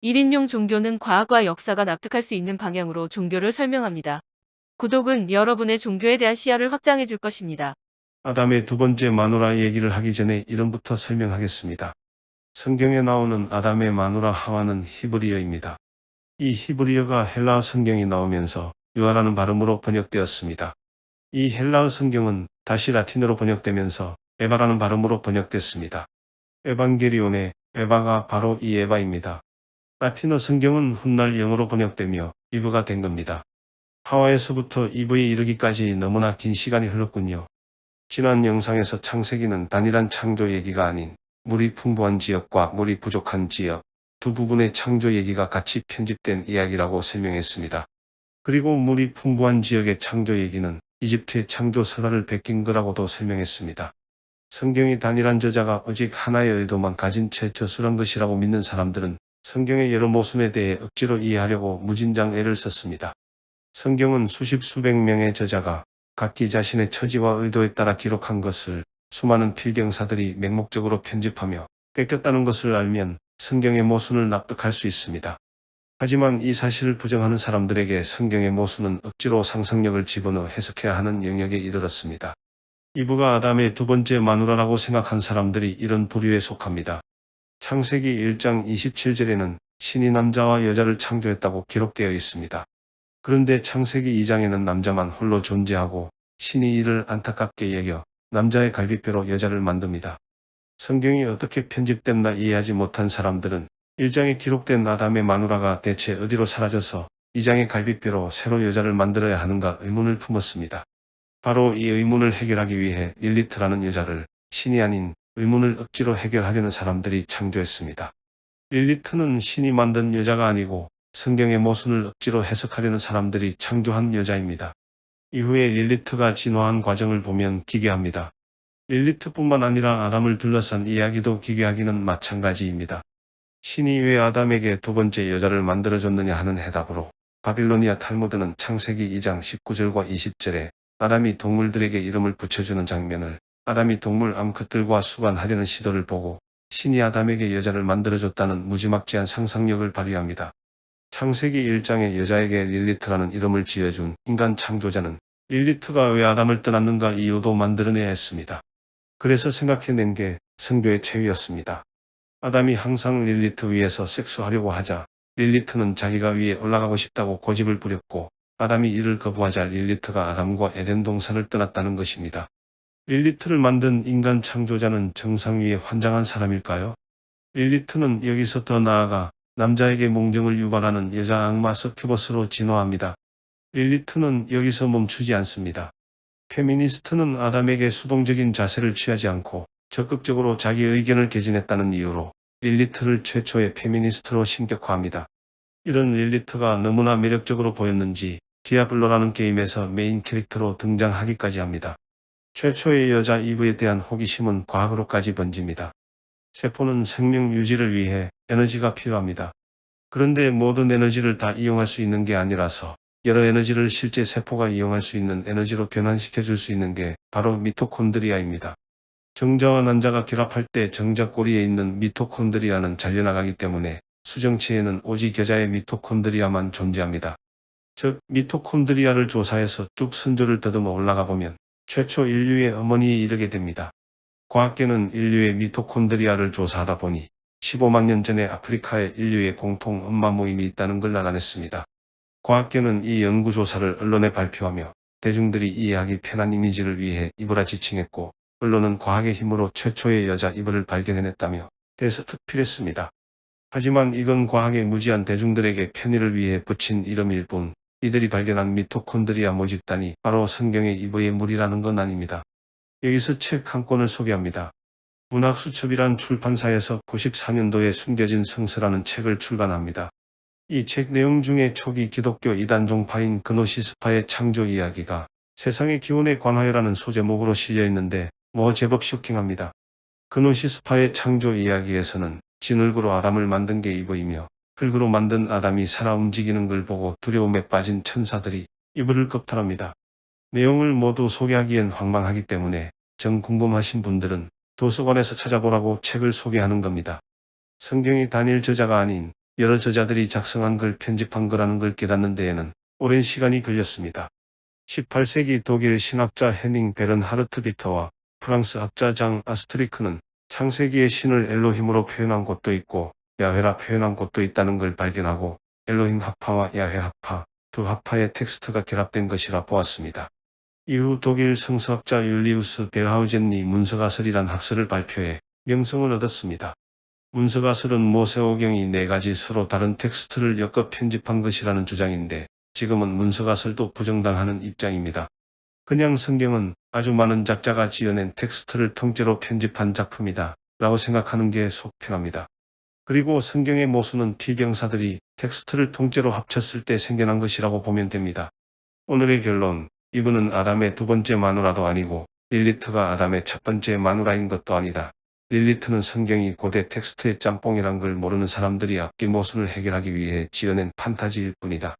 1인용 종교는 과학과 역사가 납득할 수 있는 방향으로 종교를 설명합니다. 구독은 여러분의 종교에 대한 시야를 확장해 줄 것입니다. 아담의 두 번째 마누라 얘기를 하기 전에 이름부터 설명하겠습니다. 성경에 나오는 아담의 마누라 하와는 히브리어입니다. 이 히브리어가 헬라어 성경이 나오면서 유아라는 발음으로 번역되었습니다. 이 헬라어 성경은 다시 라틴어로 번역되면서 에바라는 발음으로 번역됐습니다. 에반게리온의 에바가 바로 이 에바입니다. 라틴어 성경은 훗날 영어로 번역되며 이브가 된 겁니다. 하와에서부터 이브에 이르기까지 너무나 긴 시간이 흘렀군요. 지난 영상에서 창세기는 단일한 창조 얘기가 아닌 물이 풍부한 지역과 물이 부족한 지역, 두 부분의 창조 얘기가 같이 편집된 이야기라고 설명했습니다. 그리고 물이 풍부한 지역의 창조 얘기는 이집트의 창조 설화를 베낀 거라고도 설명했습니다. 성경이 단일한 저자가 오직 하나의 의도만 가진 채 저술한 것이라고 믿는 사람들은 성경의 여러 모순에 대해 억지로 이해하려고 무진장 애를 썼습니다. 성경은 수십 수백 명의 저자가 각기 자신의 처지와 의도에 따라 기록한 것을 수많은 필경사들이 맹목적으로 편집하며 뺏겼다는 것을 알면 성경의 모순을 납득할 수 있습니다. 하지만 이 사실을 부정하는 사람들에게 성경의 모순은 억지로 상상력을 집어넣어 해석해야 하는 영역에 이르렀습니다. 이브가 아담의 두 번째 마누라라고 생각한 사람들이 이런 부류에 속합니다. 창세기 1장 27절에는 신이 남자와 여자를 창조했다고 기록되어 있습니다. 그런데 창세기 2장에는 남자만 홀로 존재하고 신이 이를 안타깝게 여겨 남자의 갈비뼈로 여자를 만듭니다. 성경이 어떻게 편집됐나 이해하지 못한 사람들은 1장에 기록된 아담의 마누라가 대체 어디로 사라져서 2장의 갈비뼈로 새로 여자를 만들어야 하는가 의문을 품었습니다. 바로 이 의문을 해결하기 위해 릴리트라는 여자를 신이 아닌 의문을 억지로 해결하려는 사람들이 창조했습니다. 릴리트는 신이 만든 여자가 아니고 성경의 모순을 억지로 해석하려는 사람들이 창조한 여자입니다. 이후에 릴리트가 진화한 과정을 보면 기괴합니다. 릴리트뿐만 아니라 아담을 둘러싼 이야기도 기괴하기는 마찬가지입니다. 신이 왜 아담에게 두 번째 여자를 만들어줬느냐 하는 해답으로 바빌로니아 탈무드는 창세기 2장 19절과 20절에 아담이 동물들에게 이름을 붙여주는 장면을 아담이 동물 암컷들과 수관하려는 시도를 보고 신이 아담에게 여자를 만들어줬다는 무지막지한 상상력을 발휘합니다. 창세기 1장에 여자에게 릴리트라는 이름을 지어준 인간 창조자는 릴리트가 왜 아담을 떠났는가 이유도 만들어내야 했습니다. 그래서 생각해낸 게 성교의 체위였습니다. 아담이 항상 릴리트 위에서 섹스하려고 하자 릴리트는 자기가 위에 올라가고 싶다고 고집을 부렸고 아담이 이를 거부하자 릴리트가 아담과 에덴 동산을 떠났다는 것입니다. 릴리트를 만든 인간 창조자는 정상 위에 환장한 사람일까요? 릴리트는 여기서 더 나아가 남자에게 몽정을 유발하는 여자 악마 서큐버스로 진화합니다. 릴리트는 여기서 멈추지 않습니다. 페미니스트는 아담에게 수동적인 자세를 취하지 않고 적극적으로 자기 의견을 개진했다는 이유로 릴리트를 최초의 페미니스트로 신격화합니다. 이런 릴리트가 너무나 매력적으로 보였는지 디아블로라는 게임에서 메인 캐릭터로 등장하기까지 합니다. 최초의 여자 이브에 대한 호기심은 과학으로까지 번집니다. 세포는 생명 유지를 위해 에너지가 필요합니다. 그런데 모든 에너지를 다 이용할 수 있는 게 아니라서 여러 에너지를 실제 세포가 이용할 수 있는 에너지로 변환시켜 줄 수 있는 게 바로 미토콘드리아입니다. 정자와 난자가 결합할 때 정자 꼬리에 있는 미토콘드리아는 잘려나가기 때문에 수정체에는 오직 여자의 미토콘드리아만 존재합니다. 즉 미토콘드리아를 조사해서 쭉 선조를 더듬어 올라가 보면 최초 인류의 어머니에 이르게 됩니다. 과학계는 인류의 미토콘드리아를 조사하다 보니 15만 년 전에 아프리카에 인류의 공통 엄마 모임이 있다는 걸 알아냈습니다. 과학계는 이 연구조사를 언론에 발표하며 대중들이 이해하기 편한 이미지를 위해 이브라 지칭했고 언론은 과학의 힘으로 최초의 여자 이브를 발견해냈다며 대서특필했습니다. 하지만 이건 과학의 무지한 대중들에게 편의를 위해 붙인 이름일 뿐 이들이 발견한 미토콘드리아 모집단이 바로 성경의 이브의 물이라는 건 아닙니다. 여기서 책 한 권을 소개합니다. 문학수첩이란 출판사에서 94년도에 숨겨진 성서라는 책을 출간합니다. 이 책 내용 중에 초기 기독교 이단 종파인 그노시스파의 창조 이야기가 세상의 기원에 관하여라는 소제목으로 실려 있는데 제법 쇼킹합니다. 그노시스파의 창조 이야기에서는 진흙으로 아담을 만든 게 이브이며 흙으로 만든 아담이 살아 움직이는 걸 보고 두려움에 빠진 천사들이 이브를 겁탈합니다. 내용을 모두 소개하기엔 황망하기 때문에 정 궁금하신 분들은 도서관에서 찾아보라고 책을 소개하는 겁니다. 성경이 단일 저자가 아닌 여러 저자들이 작성한 걸 편집한 거라는 걸 깨닫는 데에는 오랜 시간이 걸렸습니다. 18세기 독일 신학자 헤닝 베른하르트 비터와 프랑스 학자 장 아스트리크는 창세기의 신을 엘로힘으로 표현한 곳도 있고 야훼라 표현한 곳도 있다는 걸 발견하고 엘로힘 학파와 야훼 학파, 두 학파의 텍스트가 결합된 것이라 보았습니다. 이후 독일 성서학자 율리우스 벨하우젠이 문서가설이란 학설을 발표해 명성을 얻었습니다. 문서가설은 모세오경이 4가지 서로 다른 텍스트를 엮어 편집한 것이라는 주장인데 지금은 문서가설도 부정당하는 입장입니다. 그냥 성경은 아주 많은 작자가 지어낸 텍스트를 통째로 편집한 작품이다 라고 생각하는 게 속 편합니다. 그리고 성경의 모수는 피병사들이 텍스트를 통째로 합쳤을 때 생겨난 것이라고 보면 됩니다. 오늘의 결론, 이분은 아담의 두 번째 마누라도 아니고 릴리트가 아담의 첫 번째 마누라인 것도 아니다. 릴리트는 성경이 고대 텍스트의 짬뽕이란 걸 모르는 사람들이 악기 모순을 해결하기 위해 지어낸 판타지일 뿐이다.